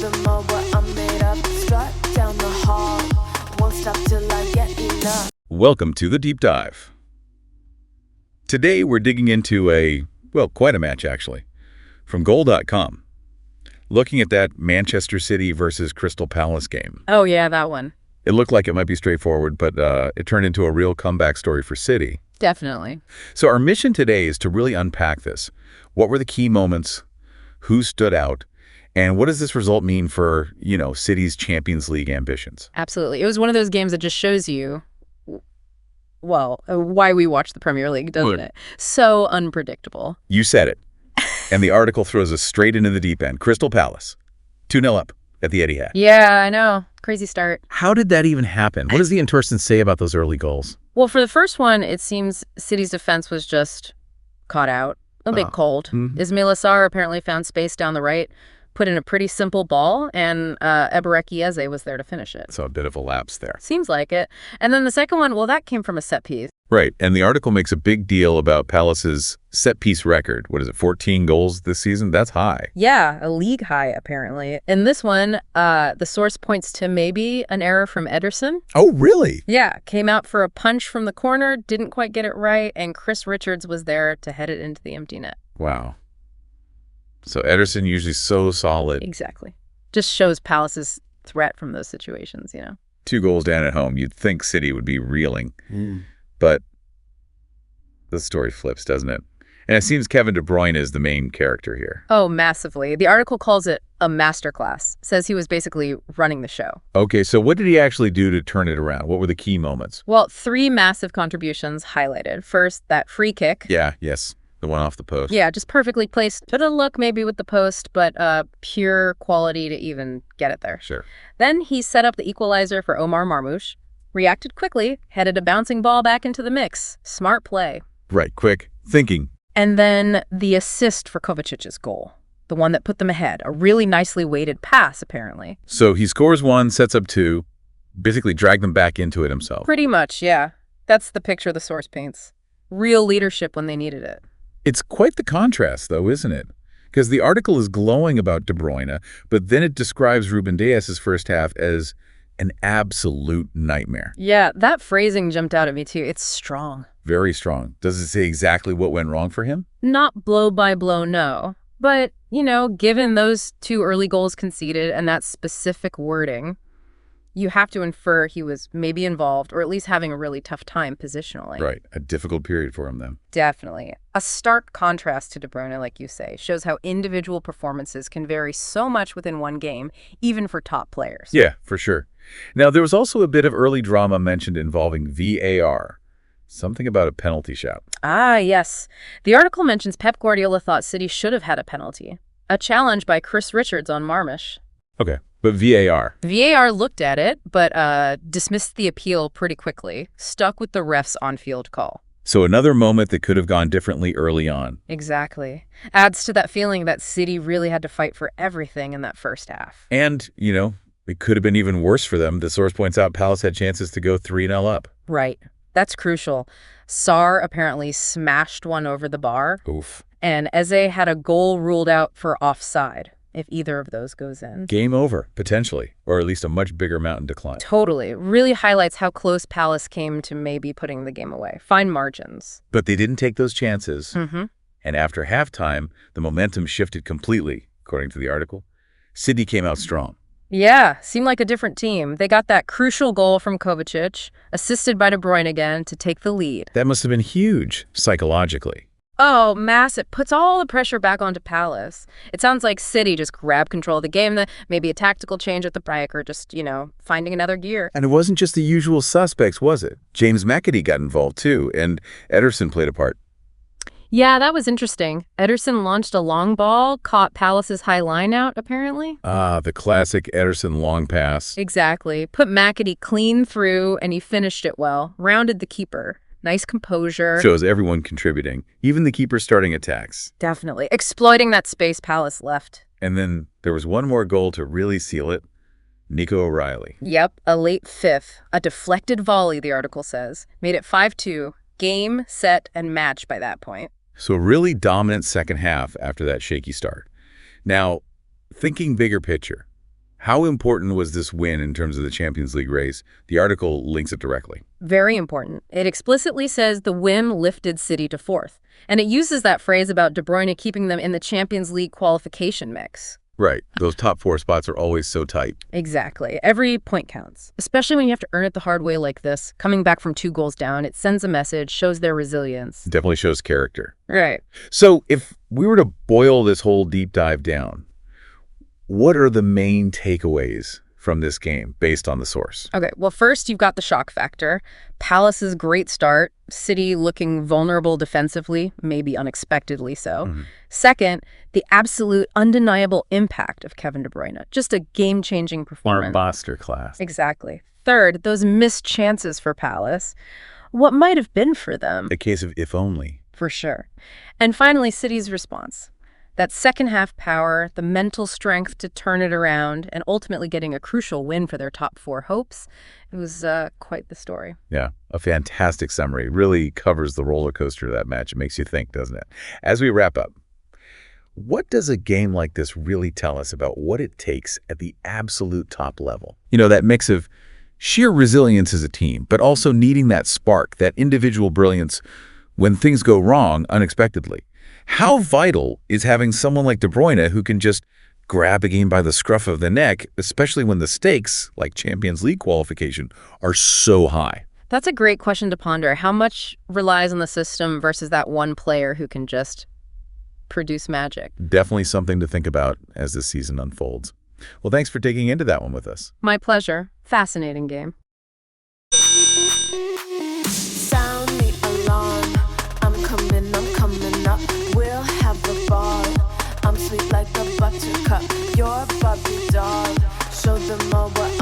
them all what I'm made up. Strut down the hall, won't stop till I get enough. Welcome to the Deep Dive. Today we're digging into quite a match actually, from Goal.com. Looking at that Manchester City versus Crystal Palace game. Oh yeah, that one. It looked like it might be straightforward, but it turned into a real comeback story for City. Definitely. So our mission today is to really unpack this. What were the key moments? Who stood out? And what does this result mean for, City's Champions League ambitions? Absolutely. It was one of those games that just shows you, why we watch the Premier League, doesn't it? So unpredictable. You said it. And the article throws us straight into the deep end. Crystal Palace, 2-0 up at the Etihad. Yeah, I know. Crazy start. How did that even happen? What does the Inturson say about those early goals? Well, for the first one, it seems City's defense was just caught out. A bit cold. Ismail Assar apparently found space down the right, put in a pretty simple ball, and Ebereki Eze was there to finish it. So a bit of a lapse there. Seems like it. And then the second one, well, that came from a set piece. Right, and the article makes a big deal about Palace's set-piece record. What is it, 14 goals this season? That's high. Yeah, a league high, apparently. In this one, the source points to maybe an error from Ederson. Oh, really? Yeah, came out for a punch from the corner, didn't quite get it right, and Chris Richards was there to head it into the empty net. Wow. So Ederson usually so solid. Exactly. Just shows Palace's threat from those situations, 2 goals down at home. You'd think City would be reeling. But the story flips, doesn't it? And it seems Kevin De Bruyne is the main character here. Oh, massively. The article calls it a masterclass. Says he was basically running the show. Okay, so what did he actually do to turn it around? What were the key moments? Well, 3 massive contributions highlighted. First, that free kick. Yes. The one off the post. Yeah, just perfectly placed. Should have looked maybe with the post, but pure quality to even get it there. Sure. Then he set up the equalizer for Omar Marmoush. Reacted quickly, headed a bouncing ball back into the mix. Smart play. Right, quick thinking. And then the assist for Kovacic's goal, the one that put them ahead. A really nicely weighted pass, apparently. So he scores 1, sets up 2, basically dragged them back into it himself. Pretty much, yeah. That's the picture the source paints. Real leadership when they needed it. It's quite the contrast, though, isn't it? Because the article is glowing about De Bruyne, but then it describes Ruben Dias' first half as an absolute nightmare. Yeah, that phrasing jumped out at me too. It's strong. Very strong. Does it say exactly what went wrong for him? Not blow by blow, no. But, given those 2 early goals conceded and that specific wording, you have to infer he was maybe involved or at least having a really tough time positionally. Right. A difficult period for him then. Definitely. A stark contrast to De Bruyne, like you say, shows how individual performances can vary so much within one game, even for top players. Yeah, for sure. Now, there was also a bit of early drama mentioned involving VAR. Something about a penalty shout. Ah, yes. The article mentions Pep Guardiola thought City should have had a penalty. A challenge by Chris Richards on Marmoush. Okay, but VAR. VAR looked at it, but dismissed the appeal pretty quickly, stuck with the ref's on-field call. So another moment that could have gone differently early on. Exactly. Adds to that feeling that City really had to fight for everything in that first half. And, it could have been even worse for them. The source points out Palace had chances to go 3-0 up. Right. That's crucial. Sarr apparently smashed one over the bar. Oof. And Eze had a goal ruled out for offside, if either of those goes in. Game over, potentially, or at least a much bigger mountain to climb. Totally. Really highlights how close Palace came to maybe putting the game away. Fine margins. But they didn't take those chances. Mm-hmm. And after halftime, the momentum shifted completely, according to the article. City came out strong. Yeah, seemed like a different team. They got that crucial goal from Kovacic, assisted by De Bruyne again, to take the lead. That must have been huge, psychologically. Oh, massive. Puts all the pressure back onto Palace. It sounds like City just grabbed control of the game, maybe a tactical change at the break, or just, finding another gear. And it wasn't just the usual suspects, was it? James McAtee got involved too, and Ederson played a part. Yeah, that was interesting. Ederson launched a long ball, caught Palace's high line out, apparently. Ah, the classic Ederson long pass. Exactly. Put McAtee clean through, and he finished it well. Rounded the keeper. Nice composure. Shows everyone contributing, even the keeper starting attacks. Definitely. Exploiting that space Palace left. And then there was one more goal to really seal it. Nico O'Reilly. Yep, a late fifth. A deflected volley, the article says. Made it 5-2. Game, set, and match by that point. So a really dominant second half after that shaky start. Now, thinking bigger picture, How important was this win in terms of the Champions League race? The article links it directly. Very important. It explicitly says the win lifted City to fourth. And it uses that phrase about De Bruyne keeping them in the Champions League qualification mix. Right. Those top 4 spots are always so tight. Exactly. Every point counts, especially when you have to earn it the hard way like this. Coming back from 2 goals down, it sends a message, shows their resilience. Definitely shows character. Right. So if we were to boil this whole deep dive down, what are the main takeaways from this game based on the source? Okay, well, first you've got the shock factor. Palace's great start, City looking vulnerable defensively, maybe unexpectedly so. Second, the absolute undeniable impact of Kevin De Bruyne. Just a game-changing performance. Boster class. Exactly. Third, those missed chances for Palace. What might have been for them? A case of if only. For sure. And finally, City's response. That second half power, the mental strength to turn it around, and ultimately getting a crucial win for their top 4 hopes. It was quite the story. Yeah, a fantastic summary. Really covers the roller coaster of that match. It makes you think, doesn't it? As we wrap up, what does a game like this really tell us about what it takes at the absolute top level? You know, that mix of sheer resilience as a team, but also needing that spark, that individual brilliance when things go wrong unexpectedly. How vital is having someone like De Bruyne who can just grab a game by the scruff of the neck, especially when the stakes, like Champions League qualification, are so high? That's a great question to ponder. How much relies on the system versus that one player who can just produce magic? Definitely something to think about as this season unfolds. Well, thanks for digging into that one with us. My pleasure. Fascinating game. Sound the alarm. I'm coming up. We'll have the ball. I'm sweet like a buttercup. You're Bobby doll. Show them all what